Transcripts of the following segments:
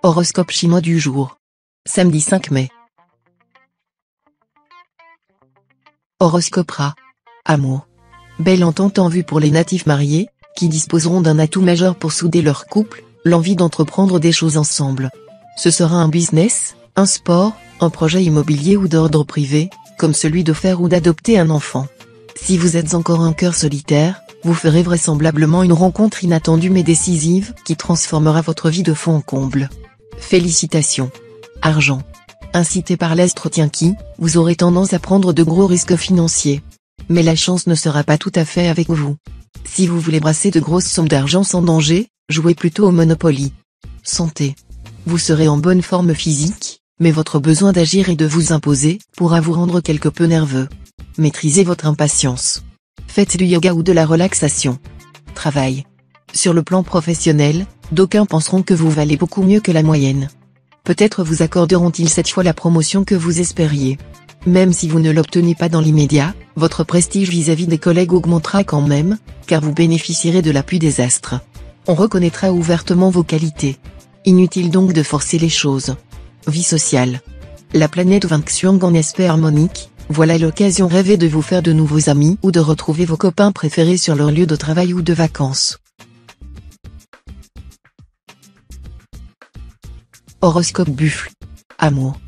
Horoscope chinois du jour. Samedi 5 mai. Horoscope Rat. Amour. Belle entente en vue pour les natifs mariés, qui disposeront d'un atout majeur pour souder leur couple, l'envie d'entreprendre des choses ensemble. Ce sera un business, un sport, un projet immobilier ou d'ordre privé, comme celui de faire ou d'adopter un enfant. Si vous êtes encore un cœur solitaire, vous ferez vraisemblablement une rencontre inattendue mais décisive qui transformera votre vie de fond en comble. Félicitations. Argent. Incité par l'astre Tianqi, vous aurez tendance à prendre de gros risques financiers. Mais la chance ne sera pas tout à fait avec vous. Si vous voulez brasser de grosses sommes d'argent sans danger, jouez plutôt au Monopoly. Santé. Vous serez en bonne forme physique, mais votre besoin d'agir et de vous imposer pourra vous rendre quelque peu nerveux. Maîtrisez votre impatience. Faites du yoga ou de la relaxation. Travail. Sur le plan professionnel, d'aucuns penseront que vous valez beaucoup mieux que la moyenne. Peut-être vous accorderont-ils cette fois la promotion que vous espériez. Même si vous ne l'obtenez pas dans l'immédiat, votre prestige vis-à-vis des collègues augmentera quand même, car vous bénéficierez de l'appui des astres. On reconnaîtra ouvertement vos qualités. Inutile donc de forcer les choses. Vie sociale. La planète Wangxiang en aspect harmonique, voilà l'occasion rêvée de vous faire de nouveaux amis ou de retrouver vos copains préférés sur leur lieu de travail ou de vacances. Horoscope Buffle. Amour.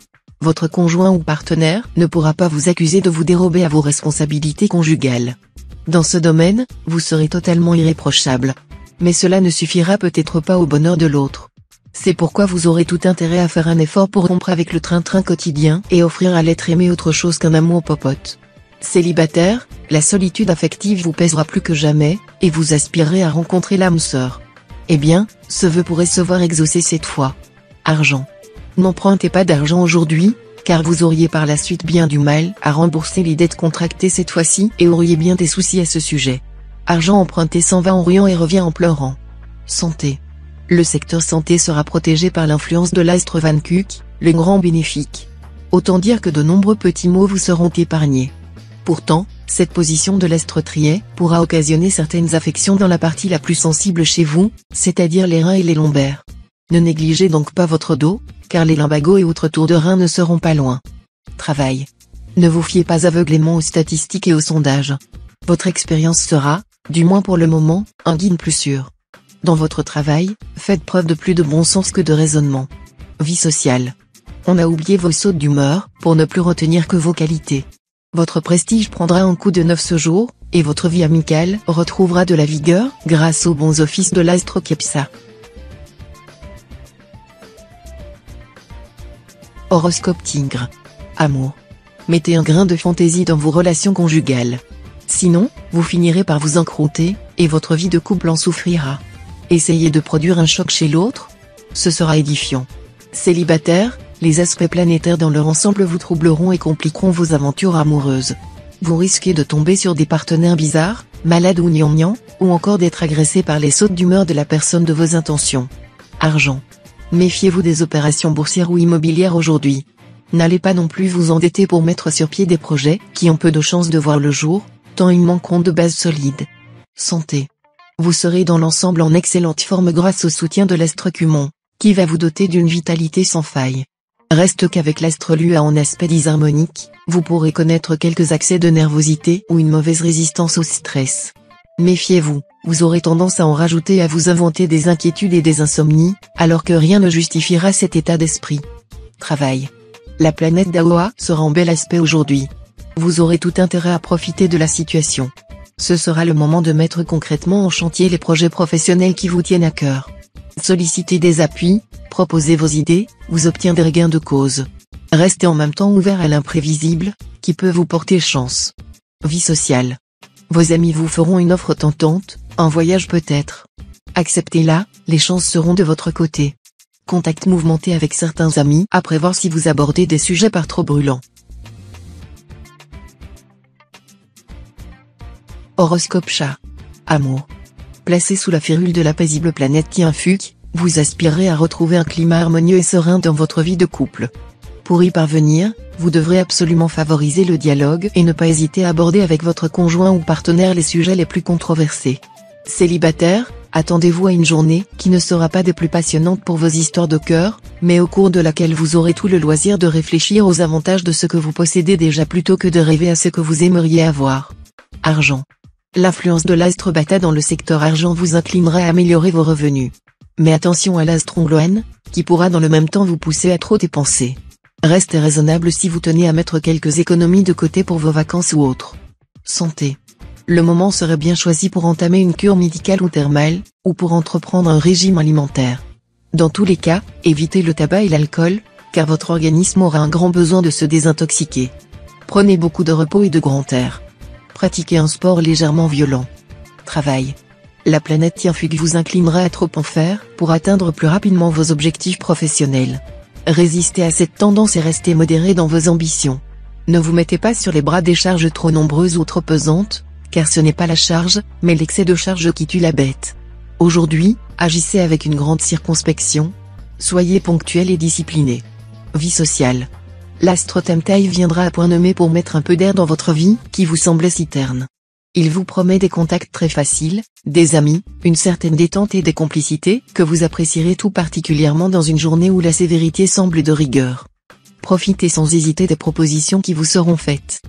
Votre conjoint ou partenaire ne pourra pas vous accuser de vous dérober à vos responsabilités conjugales. Dans ce domaine, vous serez totalement irréprochable. Mais cela ne suffira peut-être pas au bonheur de l'autre. C'est pourquoi vous aurez tout intérêt à faire un effort pour rompre avec le train-train quotidien et offrir à l'être aimé autre chose qu'un amour popote. Célibataire, la solitude affective vous pèsera plus que jamais, et vous aspirerez à rencontrer l'âme sœur. Eh bien, ce vœu pourrait se voir exaucé cette fois. Argent. N'empruntez pas d'argent aujourd'hui, car vous auriez par la suite bien du mal à rembourser les dettes contractées cette fois-ci et auriez bien des soucis à ce sujet. Argent emprunté s'en va en riant et revient en pleurant. Santé. Le secteur santé sera protégé par l'influence de l'astre Van Kuk, le grand bénéfique. Autant dire que de nombreux petits maux vous seront épargnés. Pourtant, cette position de l'astre Trier pourra occasionner certaines affections dans la partie la plus sensible chez vous, c'est-à-dire les reins et les lombaires. Ne négligez donc pas votre dos, car les lumbagos et autres tours de rein ne seront pas loin. Travail. Ne vous fiez pas aveuglément aux statistiques et aux sondages. Votre expérience sera, du moins pour le moment, un guide plus sûr. Dans votre travail, faites preuve de plus de bon sens que de raisonnement. Vie sociale. On a oublié vos sautes d'humeur, pour ne plus retenir que vos qualités. Votre prestige prendra un coup de neuf ce jour, et votre vie amicale retrouvera de la vigueur grâce aux bons offices de l'astre Kepsa. Horoscope Tigre. Amour. Mettez un grain de fantaisie dans vos relations conjugales. Sinon, vous finirez par vous encrouter, et votre vie de couple en souffrira. Essayez de produire un choc chez l'autre. Ce sera édifiant. Célibataire, les aspects planétaires dans leur ensemble vous troubleront et compliqueront vos aventures amoureuses. Vous risquez de tomber sur des partenaires bizarres, malades ou gnangnans, ou encore d'être agressé par les sautes d'humeur de la personne de vos intentions. Argent. Méfiez-vous des opérations boursières ou immobilières aujourd'hui. N'allez pas non plus vous endetter pour mettre sur pied des projets qui ont peu de chances de voir le jour, tant ils manqueront de bases solides. Santé. Vous serez dans l'ensemble en excellente forme grâce au soutien de l'astre Cumon, qui va vous doter d'une vitalité sans faille. Reste qu'avec l'astre Lua en aspect disharmonique, vous pourrez connaître quelques accès de nervosité ou une mauvaise résistance au stress. Méfiez-vous, vous aurez tendance à en rajouter et à vous inventer des inquiétudes et des insomnies, alors que rien ne justifiera cet état d'esprit. Travail. La planète Daoa sera en bel aspect aujourd'hui. Vous aurez tout intérêt à profiter de la situation. Ce sera le moment de mettre concrètement en chantier les projets professionnels qui vous tiennent à cœur. Sollicitez des appuis, proposez vos idées, vous obtiendrez gain de cause. Restez en même temps ouvert à l'imprévisible, qui peut vous porter chance. Vie sociale. Vos amis vous feront une offre tentante, un voyage peut-être. Acceptez-la, les chances seront de votre côté. Contact mouvementé avec certains amis à prévoir si vous abordez des sujets pas trop brûlants. Horoscope Chat. Amour. Placé sous la férule de la paisible planète Tianfuc, vous aspirerez à retrouver un climat harmonieux et serein dans votre vie de couple. Pour y parvenir, vous devrez absolument favoriser le dialogue et ne pas hésiter à aborder avec votre conjoint ou partenaire les sujets les plus controversés. Célibataire, Attendez-vous à une journée qui ne sera pas des plus passionnantes pour vos histoires de cœur, mais au cours de laquelle vous aurez tout le loisir de réfléchir aux avantages de ce que vous possédez déjà plutôt que de rêver à ce que vous aimeriez avoir. Argent. L'influence de l'astre Bata dans le secteur argent vous inclinera à améliorer vos revenus. Mais attention à l'astre Ongloane, qui pourra dans le même temps vous pousser à trop dépenser. Restez raisonnable si vous tenez à mettre quelques économies de côté pour vos vacances ou autres. Santé. Le moment serait bien choisi pour entamer une cure médicale ou thermale, ou pour entreprendre un régime alimentaire. Dans tous les cas, évitez le tabac et l'alcool, car votre organisme aura un grand besoin de se désintoxiquer. Prenez beaucoup de repos et de grand air. Pratiquez un sport légèrement violent. Travail. La planète Tienfug vous inclinera à trop en faire pour atteindre plus rapidement vos objectifs professionnels. Résistez à cette tendance et restez modéré dans vos ambitions. Ne vous mettez pas sur les bras des charges trop nombreuses ou trop pesantes, car ce n'est pas la charge, mais l'excès de charge qui tue la bête. Aujourd'hui, agissez avec une grande circonspection. Soyez ponctuel et discipliné. Vie sociale. L'astre Tamtai viendra à point nommé pour mettre un peu d'air dans votre vie, qui vous semblait si terne. Il vous promet des contacts très faciles, des amis, une certaine détente et des complicités que vous apprécierez tout particulièrement dans une journée où la sévérité semble de rigueur. Profitez sans hésiter des propositions qui vous seront faites.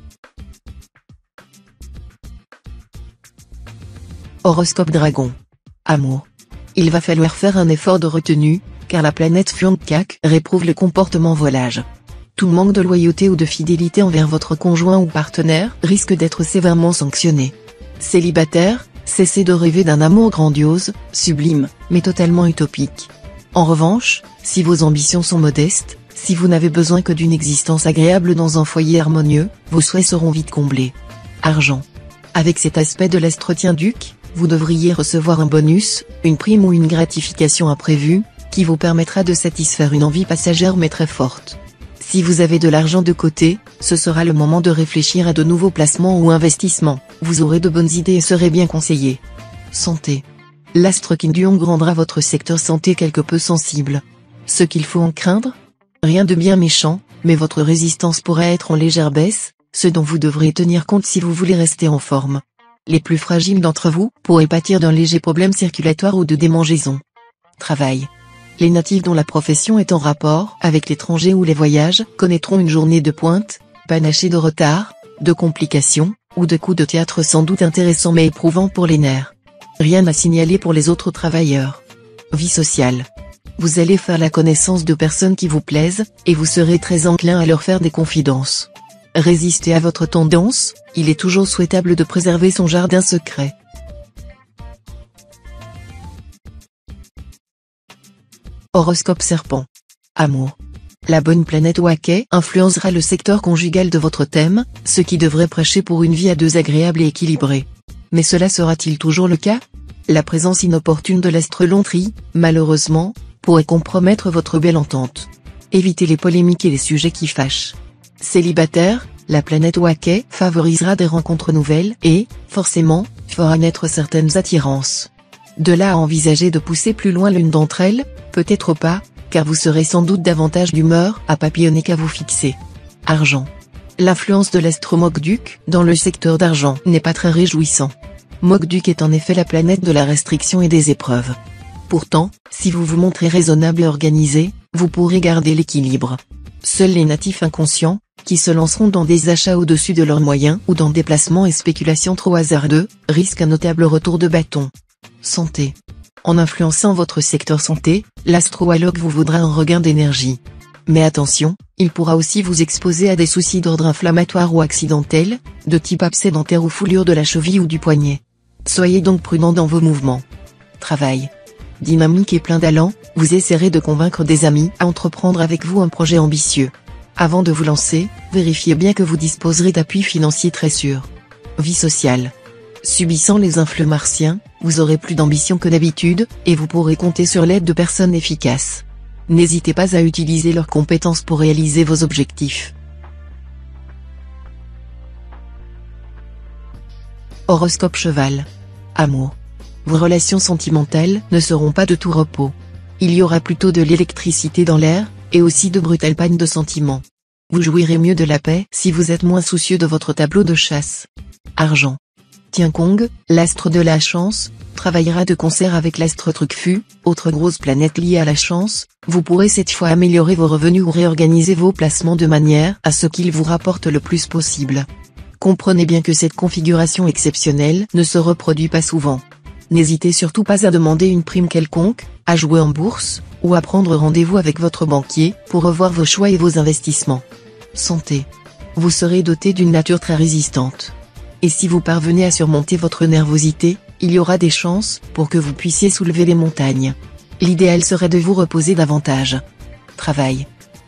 Horoscope Dragon. Amour. Il va falloir faire un effort de retenue, car la planète Fuangkak réprouve le comportement volage. Tout manque de loyauté ou de fidélité envers votre conjoint ou partenaire risque d'être sévèrement sanctionné. Célibataire, cessez de rêver d'un amour grandiose, sublime, mais totalement utopique. En revanche, si vos ambitions sont modestes, si vous n'avez besoin que d'une existence agréable dans un foyer harmonieux, vos souhaits seront vite comblés. Argent. Avec cet aspect de l'astre Tienduc, vous devriez recevoir un bonus, une prime ou une gratification imprévue, qui vous permettra de satisfaire une envie passagère mais très forte. Si vous avez de l'argent de côté, ce sera le moment de réfléchir à de nouveaux placements ou investissements, vous aurez de bonnes idées et serez bien conseillé. Santé. L'astre Kinduong rendra votre secteur santé quelque peu sensible. Ce qu'il faut en craindre ? Rien de bien méchant, mais votre résistance pourrait être en légère baisse, ce dont vous devrez tenir compte si vous voulez rester en forme. Les plus fragiles d'entre vous pourraient pâtir d'un léger problème circulatoire ou de démangeaison. Travail. Les natifs dont la profession est en rapport avec l'étranger ou les voyages connaîtront une journée de pointe, panachée de retards, de complications, ou de coups de théâtre sans doute intéressants mais éprouvants pour les nerfs. Rien à signaler pour les autres travailleurs. Vie sociale. Vous allez faire la connaissance de personnes qui vous plaisent, et vous serez très enclin à leur faire des confidences. Résistez à votre tendance, il est toujours souhaitable de préserver son jardin secret. Horoscope Serpent. Amour. La bonne planète Waké influencera le secteur conjugal de votre thème, ce qui devrait prêcher pour une vie à deux agréable et équilibrée. Mais cela sera-t-il toujours le cas ? La présence inopportune de l'astre Lontri, malheureusement, pourrait compromettre votre belle entente. Évitez les polémiques et les sujets qui fâchent. Célibataire, la planète Waké favorisera des rencontres nouvelles et, forcément, fera naître certaines attirances. De là à envisager de pousser plus loin l'une d'entre elles, peut-être pas, car vous serez sans doute davantage d'humeur à papillonner qu'à vous fixer. Argent. L'influence de l'astre Mokduk dans le secteur d'argent n'est pas très réjouissant. Mokduk est en effet la planète de la restriction et des épreuves. Pourtant, si vous vous montrez raisonnable et organisé, vous pourrez garder l'équilibre. Seuls les natifs inconscients, qui se lanceront dans des achats au-dessus de leurs moyens ou dans des placements et spéculations trop hasardeux, risquent un notable retour de bâton. Santé. En influençant votre secteur santé, l'astrologue vous vaudra un regain d'énergie. Mais attention, il pourra aussi vous exposer à des soucis d'ordre inflammatoire ou accidentel, de type abcès dentaire ou foulure de la cheville ou du poignet. Soyez donc prudent dans vos mouvements. Travail. Dynamique et plein d'allant, vous essaierez de convaincre des amis à entreprendre avec vous un projet ambitieux. Avant de vous lancer, vérifiez bien que vous disposerez d'appuis financiers très sûrs. Vie sociale. Subissant les influx martiens, vous aurez plus d'ambition que d'habitude, et vous pourrez compter sur l'aide de personnes efficaces. N'hésitez pas à utiliser leurs compétences pour réaliser vos objectifs. Horoscope Cheval. Amour. Vos relations sentimentales ne seront pas de tout repos. Il y aura plutôt de l'électricité dans l'air, et aussi de brutales pannes de sentiments. Vous jouirez mieux de la paix si vous êtes moins soucieux de votre tableau de chasse. Argent. Tiankong, l'astre de la chance, travaillera de concert avec l'astre Trucfu, autre grosse planète liée à la chance. Vous pourrez cette fois améliorer vos revenus ou réorganiser vos placements de manière à ce qu'ils vous rapportent le plus possible. Comprenez bien que cette configuration exceptionnelle ne se reproduit pas souvent. N'hésitez surtout pas à demander une prime quelconque, à jouer en bourse, ou à prendre rendez-vous avec votre banquier pour revoir vos choix et vos investissements. Santé. Vous serez doté d'une nature très résistante. Et si vous parvenez à surmonter votre nervosité, il y aura des chances pour que vous puissiez soulever les montagnes. L'idéal serait de vous reposer davantage. Travail.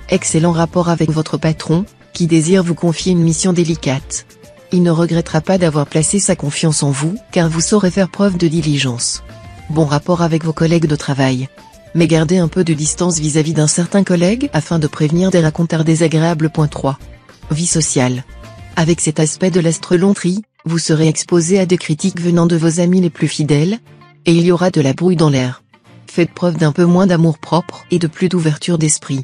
Excellent rapport avec votre patron, qui désire vous confier une mission délicate. Il ne regrettera pas d'avoir placé sa confiance en vous, car vous saurez faire preuve de diligence. Bon rapport avec vos collègues de travail. Mais gardez un peu de distance vis-à-vis d'un certain collègue afin de prévenir des racontars désagréables. 3. Vie sociale. Avec cet aspect de l'astre Lontrie, vous serez exposé à des critiques venant de vos amis les plus fidèles, et il y aura de la brouille dans l'air. Faites preuve d'un peu moins d'amour-propre et de plus d'ouverture d'esprit.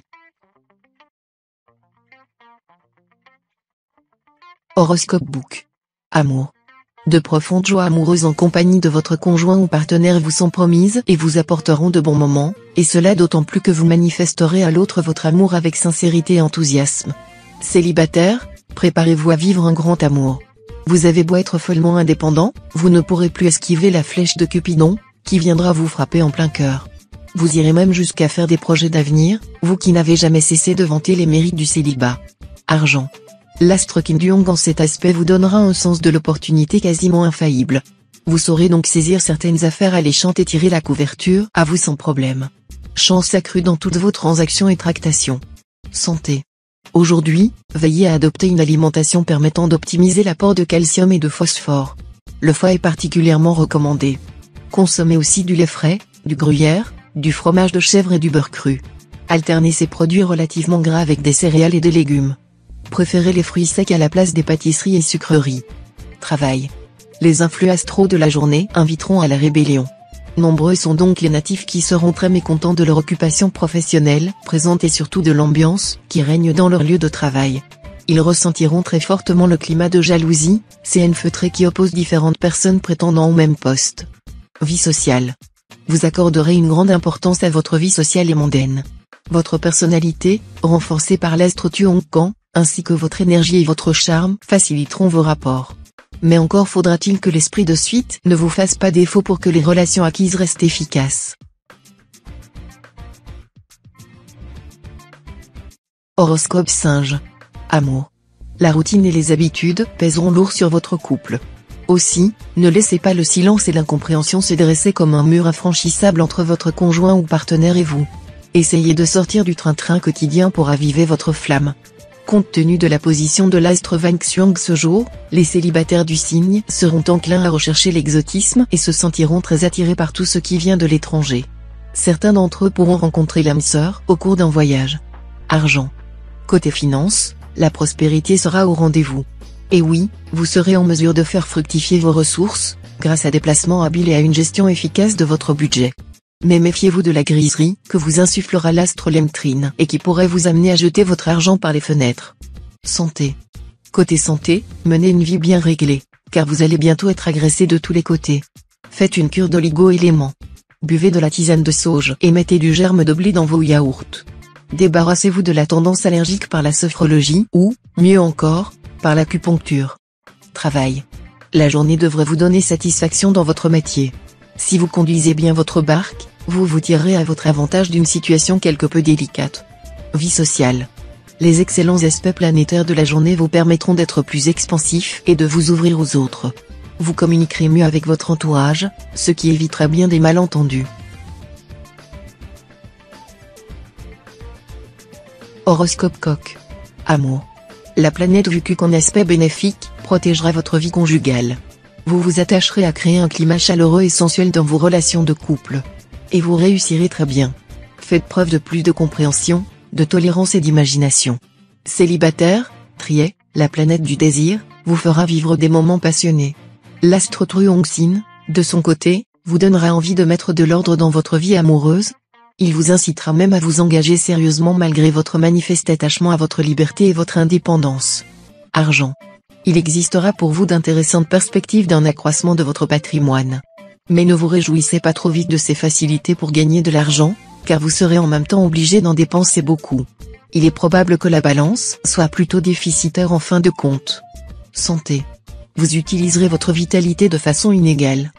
Horoscope Book. Amour. De profondes joies amoureuses en compagnie de votre conjoint ou partenaire vous sont promises et vous apporteront de bons moments, et cela d'autant plus que vous manifesterez à l'autre votre amour avec sincérité et enthousiasme. Célibataire, préparez-vous à vivre un grand amour. Vous avez beau être follement indépendant, vous ne pourrez plus esquiver la flèche de Cupidon, qui viendra vous frapper en plein cœur. Vous irez même jusqu'à faire des projets d'avenir, vous qui n'avez jamais cessé de vanter les mérites du célibat. Argent. L'astre Kim Duong en cet aspect vous donnera un sens de l'opportunité quasiment infaillible. Vous saurez donc saisir certaines affaires alléchantes et tirer la couverture à vous sans problème. Chance accrue dans toutes vos transactions et tractations. Santé. Aujourd'hui, veillez à adopter une alimentation permettant d'optimiser l'apport de calcium et de phosphore. Le foie est particulièrement recommandé. Consommez aussi du lait frais, du gruyère, du fromage de chèvre et du beurre cru. Alternez ces produits relativement gras avec des céréales et des légumes. Préférez les fruits secs à la place des pâtisseries et sucreries. Travail. Les influx astraux de la journée inviteront à la rébellion. Nombreux sont donc les natifs qui seront très mécontents de leur occupation professionnelle présente et surtout de l'ambiance qui règne dans leur lieu de travail. Ils ressentiront très fortement le climat de jalousie, ces haines feutrées qui opposent différentes personnes prétendant au même poste. Vie sociale. Vous accorderez une grande importance à votre vie sociale et mondaine. Votre personnalité, renforcée par l'astre Tuongkan, ainsi que votre énergie et votre charme faciliteront vos rapports. Mais encore faudra-t-il que l'esprit de suite ne vous fasse pas défaut pour que les relations acquises restent efficaces. Horoscope Singe. Amour. La routine et les habitudes pèseront lourd sur votre couple. Aussi, ne laissez pas le silence et l'incompréhension se dresser comme un mur infranchissable entre votre conjoint ou partenaire et vous. Essayez de sortir du train-train quotidien pour raviver votre flamme. Compte tenu de la position de l'astre Wang Xiong ce jour, les célibataires du signe seront enclins à rechercher l'exotisme et se sentiront très attirés par tout ce qui vient de l'étranger. Certains d'entre eux pourront rencontrer l'âme sœur au cours d'un voyage. Argent. Côté finance, la prospérité sera au rendez-vous. Et oui, vous serez en mesure de faire fructifier vos ressources, grâce à des placements habiles et à une gestion efficace de votre budget. Mais méfiez-vous de la griserie que vous insufflera l'astre Lemtrine et qui pourrait vous amener à jeter votre argent par les fenêtres. Santé. Côté santé, menez une vie bien réglée, car vous allez bientôt être agressé de tous les côtés. Faites une cure d'oligo-éléments. Buvez de la tisane de sauge et mettez du germe de blé dans vos yaourts. Débarrassez-vous de la tendance allergique par la sophrologie ou, mieux encore, par l'acupuncture. Travail. La journée devrait vous donner satisfaction dans votre métier. Si vous conduisez bien votre barque, vous vous tirerez à votre avantage d'une situation quelque peu délicate. Vie sociale. Les excellents aspects planétaires de la journée vous permettront d'être plus expansif et de vous ouvrir aux autres. Vous communiquerez mieux avec votre entourage, ce qui évitera bien des malentendus. Horoscope Coq. Amour. La planète Vuku en aspect bénéfique protégera votre vie conjugale. Vous vous attacherez à créer un climat chaleureux et sensuel dans vos relations de couple. Et vous réussirez très bien. Faites preuve de plus de compréhension, de tolérance et d'imagination. Célibataire, Trier, la planète du désir, vous fera vivre des moments passionnés. L'astre Truongsin, de son côté, vous donnera envie de mettre de l'ordre dans votre vie amoureuse. Il vous incitera même à vous engager sérieusement malgré votre manifeste attachement à votre liberté et votre indépendance. Argent. Il existera pour vous d'intéressantes perspectives d'un accroissement de votre patrimoine. Mais ne vous réjouissez pas trop vite de ces facilités pour gagner de l'argent, car vous serez en même temps obligé d'en dépenser beaucoup. Il est probable que la balance soit plutôt déficitaire en fin de compte. Santé. Vous utiliserez votre vitalité de façon inégale.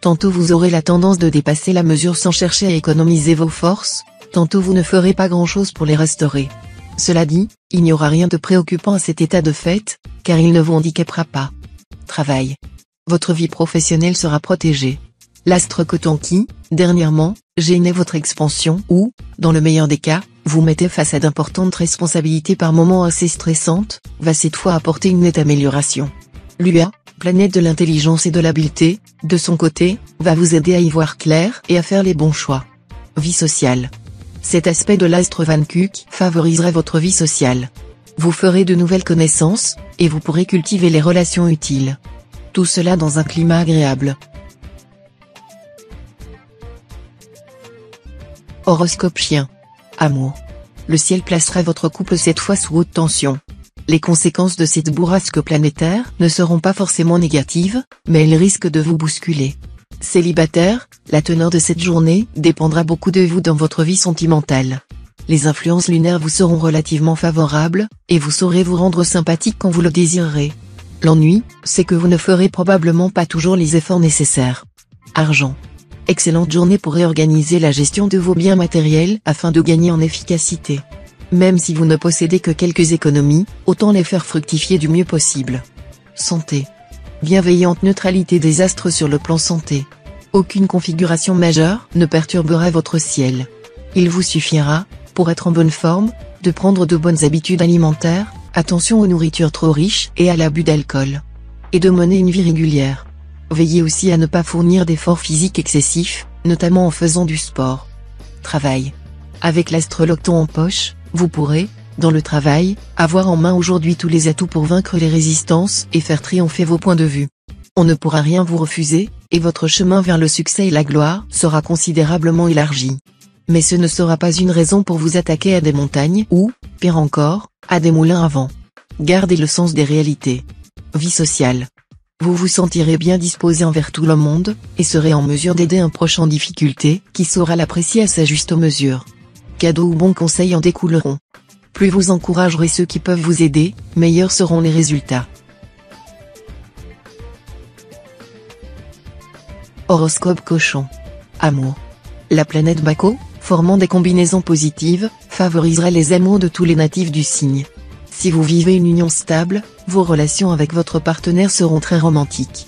Tantôt vous aurez la tendance de dépasser la mesure sans chercher à économiser vos forces, tantôt vous ne ferez pas grand-chose pour les restaurer. Cela dit, il n'y aura rien de préoccupant à cet état de fait, car il ne vous handicapera pas. Travail. Votre vie professionnelle sera protégée. L'astre Coton qui, dernièrement, gênait votre expansion ou, dans le meilleur des cas, vous mettez face à d'importantes responsabilités par moments assez stressantes, va cette fois apporter une nette amélioration. Lua, planète de l'intelligence et de l'habileté, de son côté, va vous aider à y voir clair et à faire les bons choix. Vie sociale. Cet aspect de l'astre Van Kuck favorisera votre vie sociale. Vous ferez de nouvelles connaissances, et vous pourrez cultiver les relations utiles. Tout cela dans un climat agréable. Horoscope Chien. Amour. Le ciel placera votre couple cette fois sous haute tension. Les conséquences de cette bourrasque planétaire ne seront pas forcément négatives, mais elles risquent de vous bousculer. Célibataire, la teneur de cette journée dépendra beaucoup de vous dans votre vie sentimentale. Les influences lunaires vous seront relativement favorables, et vous saurez vous rendre sympathique quand vous le désirerez. L'ennui, c'est que vous ne ferez probablement pas toujours les efforts nécessaires. Argent. Excellente journée pour réorganiser la gestion de vos biens matériels afin de gagner en efficacité. Même si vous ne possédez que quelques économies, autant les faire fructifier du mieux possible. Santé. Bienveillante neutralité des astres sur le plan santé. Aucune configuration majeure ne perturbera votre ciel. Il vous suffira, pour être en bonne forme, de prendre de bonnes habitudes alimentaires, attention aux nourritures trop riches et à l'abus d'alcool. Et de mener une vie régulière. Veillez aussi à ne pas fournir d'efforts physiques excessifs, notamment en faisant du sport. Travail. Avec l'astre Locton en poche, vous pourrez, dans le travail, avoir en main aujourd'hui tous les atouts pour vaincre les résistances et faire triompher vos points de vue. On ne pourra rien vous refuser, et votre chemin vers le succès et la gloire sera considérablement élargi. Mais ce ne sera pas une raison pour vous attaquer à des montagnes ou, pire encore, à des moulins à vent. Gardez le sens des réalités. Vie sociale. Vous vous sentirez bien disposé envers tout le monde, et serez en mesure d'aider un proche en difficulté, qui saura l'apprécier à sa juste mesure. Cadeaux ou bons conseils en découleront. Plus vous encouragerez ceux qui peuvent vous aider, meilleurs seront les résultats. Horoscope Cochon. Amour. La planète Baco, formant des combinaisons positives, favorisera les amours de tous les natifs du signe. Si vous vivez une union stable, vos relations avec votre partenaire seront très romantiques.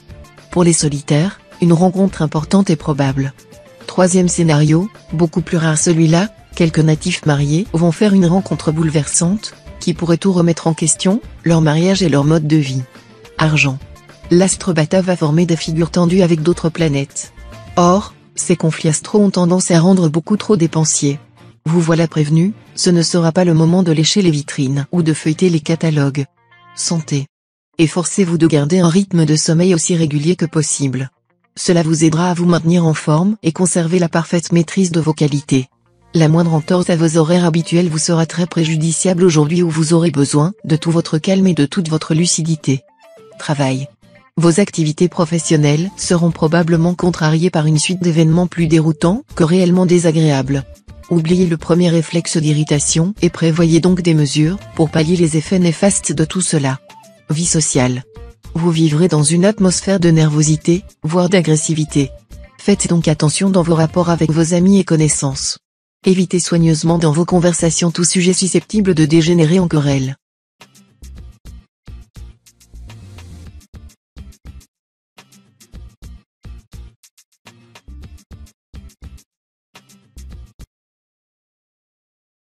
Pour les solitaires, une rencontre importante est probable. Troisième scénario, beaucoup plus rare celui-là, quelques natifs mariés vont faire une rencontre bouleversante, qui pourrait tout remettre en question, leur mariage et leur mode de vie. Argent. L'astre Bata va former des figures tendues avec d'autres planètes. Or, ces conflits astraux ont tendance à rendre beaucoup trop dépensiers. Vous voilà prévenu, ce ne sera pas le moment de lécher les vitrines ou de feuilleter les catalogues. Santé. Efforcez-vous de garder un rythme de sommeil aussi régulier que possible. Cela vous aidera à vous maintenir en forme et conserver la parfaite maîtrise de vos qualités. La moindre entorse à vos horaires habituels vous sera très préjudiciable aujourd'hui où vous aurez besoin de tout votre calme et de toute votre lucidité. Travail. Vos activités professionnelles seront probablement contrariées par une suite d'événements plus déroutants que réellement désagréables. Oubliez le premier réflexe d'irritation et prévoyez donc des mesures pour pallier les effets néfastes de tout cela. Vie sociale. Vous vivrez dans une atmosphère de nervosité, voire d'agressivité. Faites donc attention dans vos rapports avec vos amis et connaissances. Évitez soigneusement dans vos conversations tout sujet susceptible de dégénérer en querelle.